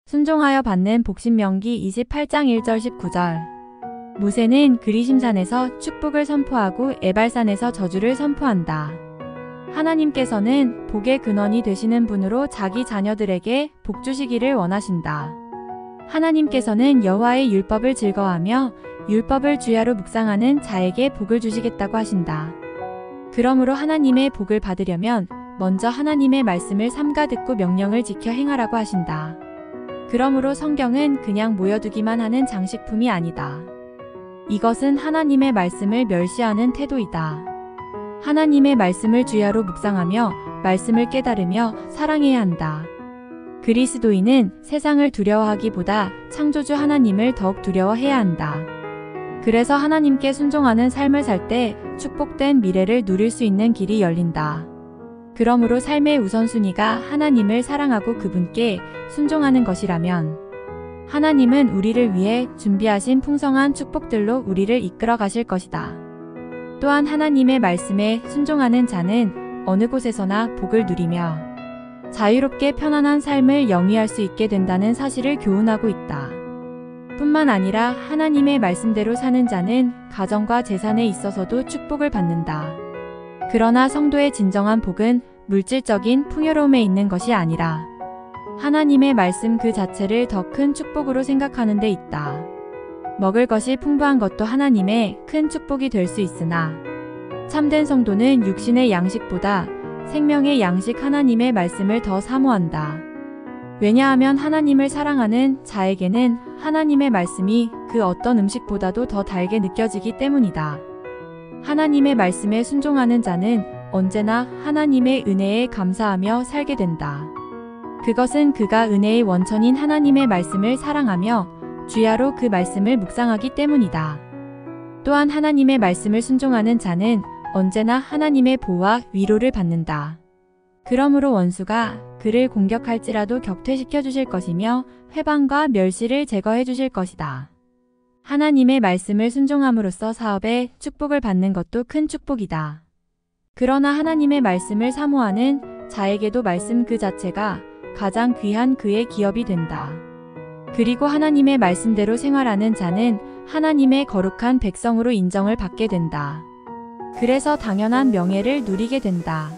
순종하여 받는 복신명기 28장 1절 19절. 모세는 그리심산에서 축복을 선포하고 에발산에서 저주를 선포한다. 하나님께서는 복의 근원이 되시는 분으로 자기 자녀들에게 복 주시기를 원하신다. 하나님께서는 여호와의 율법을 즐거워하며 율법을 주야로 묵상하는 자에게 복을 주시겠다고 하신다. 그러므로 하나님의 복을 받으려면 먼저 하나님의 말씀을 삼가 듣고 명령을 지켜 행하라고 하신다. 그러므로 성경은 그냥 모여두기만 하는 장식품이 아니다. 이것은 하나님의 말씀을 멸시하는 태도이다. 하나님의 말씀을 주야로 묵상하며 말씀을 깨달으며 사랑해야 한다. 그리스도인은 세상을 두려워하기보다 창조주 하나님을 더욱 두려워해야 한다. 그래서 하나님께 순종하는 삶을 살 때 축복된 미래를 누릴 수 있는 길이 열린다. 그러므로 삶의 우선순위가 하나님을 사랑하고 그분께 순종하는 것이라면 하나님은 우리를 위해 준비하신 풍성한 축복들로 우리를 이끌어 가실 것이다. 또한 하나님의 말씀에 순종하는 자는 어느 곳에서나 복을 누리며 자유롭게 편안한 삶을 영위할 수 있게 된다는 사실을 교훈하고 있다. 뿐만 아니라 하나님의 말씀대로 사는 자는 가정과 재산에 있어서도 축복을 받는다. 그러나 성도의 진정한 복은 물질적인 풍요로움에 있는 것이 아니라 하나님의 말씀 그 자체를 더 큰 축복으로 생각하는 데 있다. 먹을 것이 풍부한 것도 하나님의 큰 축복이 될 수 있으나 참된 성도는 육신의 양식보다 생명의 양식 하나님의 말씀을 더 사모한다. 왜냐하면 하나님을 사랑하는 자에게는 하나님의 말씀이 그 어떤 음식보다도 더 달게 느껴지기 때문이다. 하나님의 말씀에 순종하는 자는 언제나 하나님의 은혜에 감사하며 살게 된다. 그것은 그가 은혜의 원천인 하나님의 말씀을 사랑하며 주야로 그 말씀을 묵상하기 때문이다. 또한 하나님의 말씀을 순종하는 자는 언제나 하나님의 보호와 위로를 받는다. 그러므로 원수가 그를 공격할지라도 격퇴시켜 주실 것이며 회방과 멸시를 제거해 주실 것이다. 하나님의 말씀을 순종함으로써 사업에 축복을 받는 것도 큰 축복이다. 그러나 하나님의 말씀을 사모하는 자에게도 말씀 그 자체가 가장 귀한 그의 기업이 된다. 그리고 하나님의 말씀대로 생활하는 자는 하나님의 거룩한 백성으로 인정을 받게 된다. 그래서 당연한 명예를 누리게 된다.